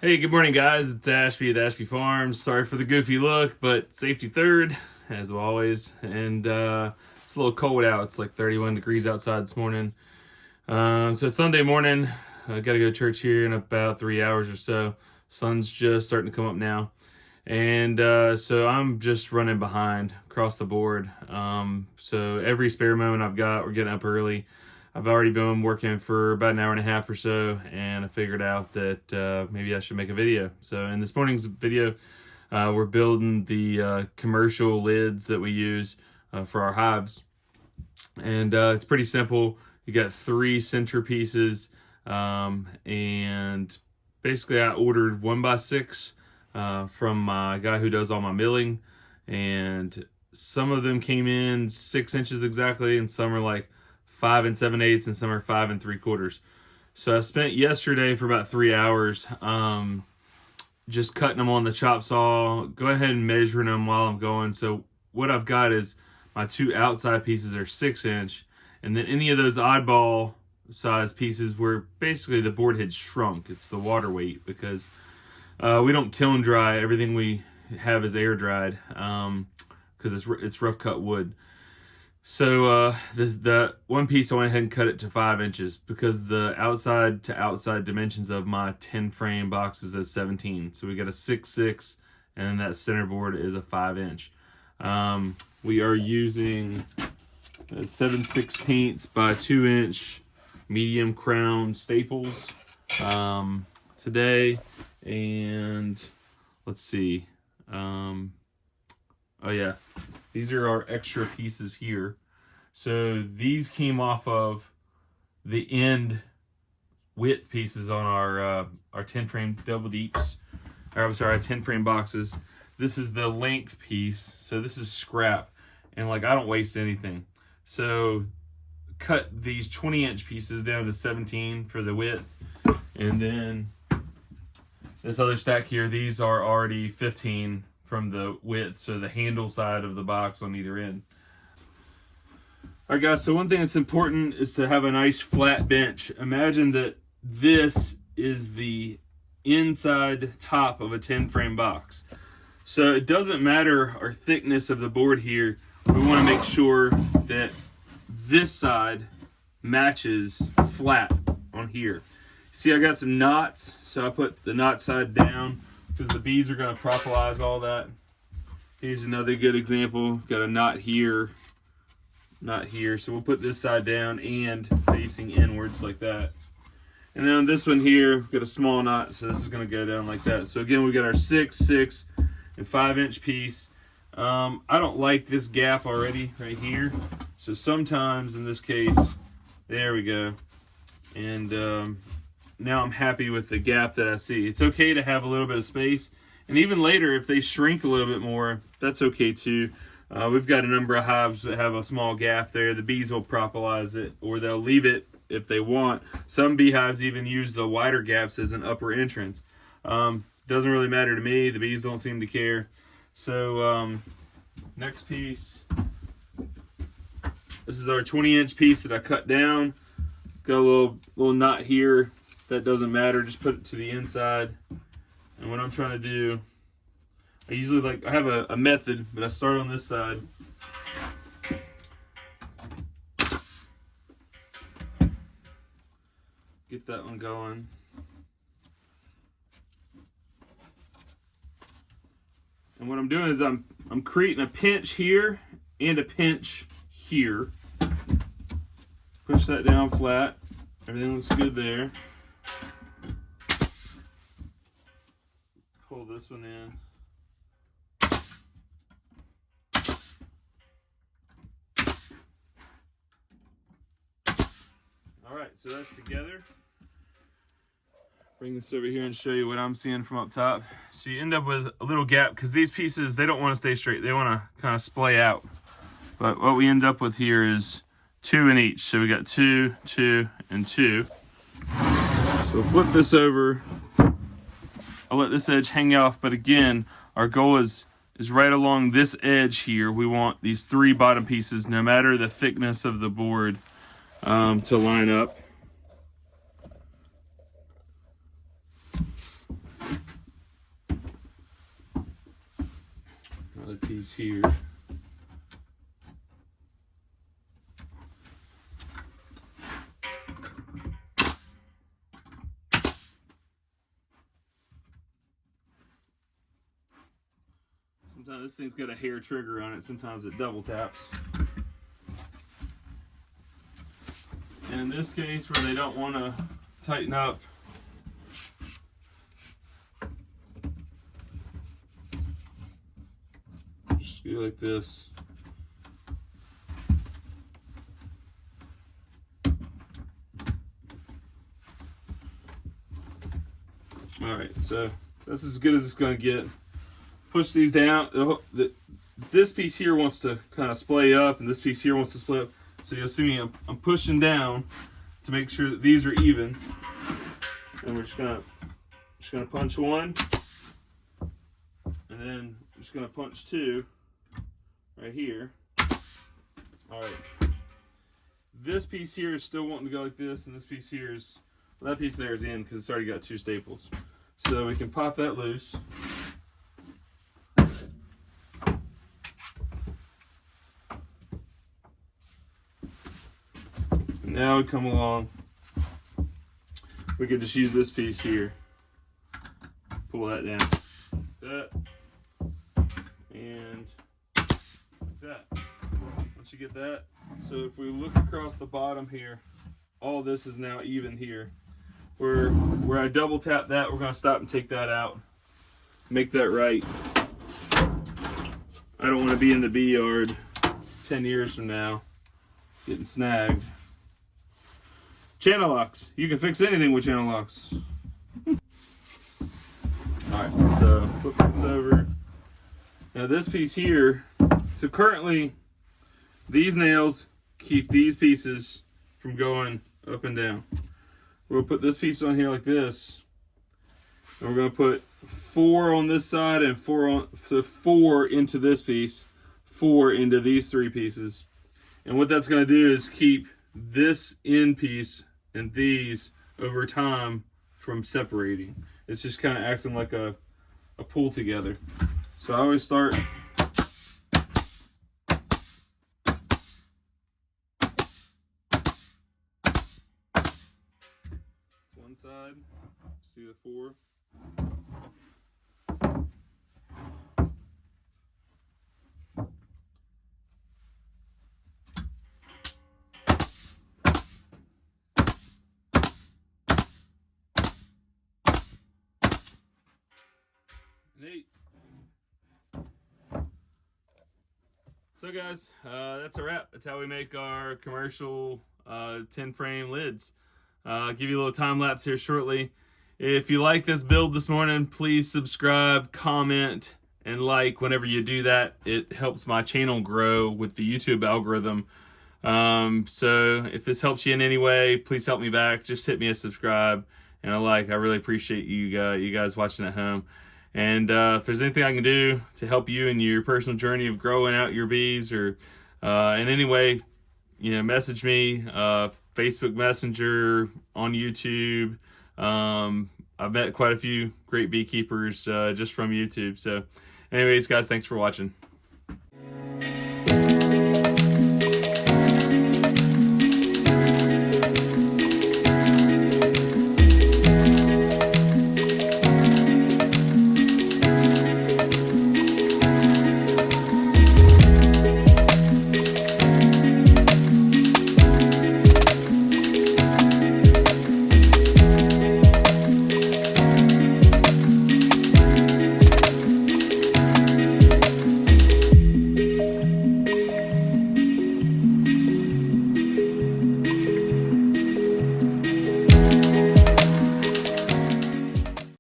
Hey, good morning, guys. It's Ashby at Ashby Farms. Sorry for the goofy look, but safety third, as always. And it's a little cold out. It's like 31 degrees outside this morning. So it's Sunday morning. I got to go to church here in about 3 hours or so. Sun's just starting to come up now. And so I'm just running behind across the board. So every spare moment I've got, we're getting up early. I've already been working for about an hour and a half or so, and I figured out that maybe I should make a video. So in this morning's video, we're building the commercial lids that we use for our hives. And it's pretty simple. You got 3 centerpieces, and basically I ordered 1x6 from my guy who does all my milling, and some of them came in 6 inches exactly, and some are like 5 7/8, and some are 5 3/4. So I spent yesterday for about 3 hours just cutting them on the chop saw, go ahead and measuring them while I'm going. So what I've got is my 2 outside pieces are 6 inch, and then any of those oddball size pieces where basically the board had shrunk. It's the water weight, because we don't kiln dry. Everything we have is air dried, because it's rough cut wood. So the one piece I went ahead and cut it to 5 inches, because the outside to outside dimensions of my 10 frame boxes is 17. So we got a 6/6, and that center board is a 5 inch. We are using 7/16 by 2 inch medium crown staples today. And let's see. Oh yeah, these are our extra pieces here. So these came off of the end width pieces on our 10 frame double deeps, or I'm sorry, our 10 frame boxes. This is the length piece, so this is scrap, and like I don't waste anything. So cut these 20 inch pieces down to 17 for the width, and then this other stack here, these are already 15 from the width, so the handle side of the box on either end. All right, guys, so one thing that's important is to have a nice flat bench. Imagine that this is the inside top of a 10 frame box. So it doesn't matter our thickness of the board here. We want to make sure that this side matches flat on here. See, I got some knots, so I put the knot side down because the bees are going to propolize all that. Here's another good example. Got a knot here, not here. So we'll put this side down and facing inwards like that. And then on this one here, we've got a small knot, so this is going to go down like that. So again, we got our 6, 6, and 5 inch piece. I don't like this gap already right here. So sometimes in this case, there we go. And now I'm happy with the gap that I see. It's okay to have a little bit of space. And even later, if they shrink a little bit more, that's okay too. We've got a number of hives that have a small gap there. The bees will propolize it, or they'll leave it if they want. Some beehives even use the wider gaps as an upper entrance. Doesn't really matter to me. The bees don't seem to care. So next piece. This is our 20 inch piece that I cut down. Got a little knot here. That doesn't matter, just put it to the inside. And what I'm trying to do, I usually I have a method, but I start on this side. Get that one going. And what I'm doing is I'm creating a pinch here and a pinch here. Push that down flat. Everything looks good there. Pull this one in. All right, so that's together. Bring this over here and show you what I'm seeing from up top. So you end up with a little gap, because these pieces, they don't want to stay straight. They want to kind of splay out. But what we end up with here is 2 in each. So we got 2, 2, and 2. So flip this over. I'll let this edge hang off, but again, our goal is right along this edge here. We want these 3 bottom pieces, no matter the thickness of the board, to line up. pieces here. Sometimes this thing's got a hair trigger on it. Sometimes it double taps. And in this case, where they don't want to tighten up, just go like this. All right, so that's as good as it's going to get. Push these down. This piece here wants to kind of splay up, and this piece here wants to splay up. So you'll see me, I'm pushing down to make sure that these are even. And we're just gonna punch one, and then I'm just gonna punch two right here. All right. This piece here is still wanting to go like this, and this piece here is, well, that piece there is in because it's already got two staples. So we can pop that loose. Now we come along, we can just use this piece here, pull that down, that, and that. Once you get that, so if we look across the bottom here, all this is now even here. Where I double tap that, we're going to stop and take that out, make that right. I don't want to be in the bee yard 10 years from now getting snagged. Channel locks. You can fix anything with channel locks. Alright, so flip this over. Now this piece here, so currently these nails keep these pieces from going up and down. We'll put this piece on here like this, and we're going to put 4 on this side and 4 into this piece, 4 into these 3 pieces. And what that's going to do is keep this end piece and these over time from separating. It's just kind of acting like a pull together. So I always start one side, see the 4. Neat. So guys, that's a wrap. That's how we make our commercial 10 frame lids. I'll give you a little time lapse here shortly. If you like this build this morning, please subscribe, comment, and like. Whenever you do that, it helps my channel grow with the YouTube algorithm. So if this helps you in any way, please help me back. Just hit me a subscribe and a like. I really appreciate you guys watching at home. And if there's anything I can do to help you in your personal journey of growing out your bees, or in any way, message me, Facebook Messenger, on YouTube. I've met quite a few great beekeepers just from YouTube. So anyways, guys, thanks for watching.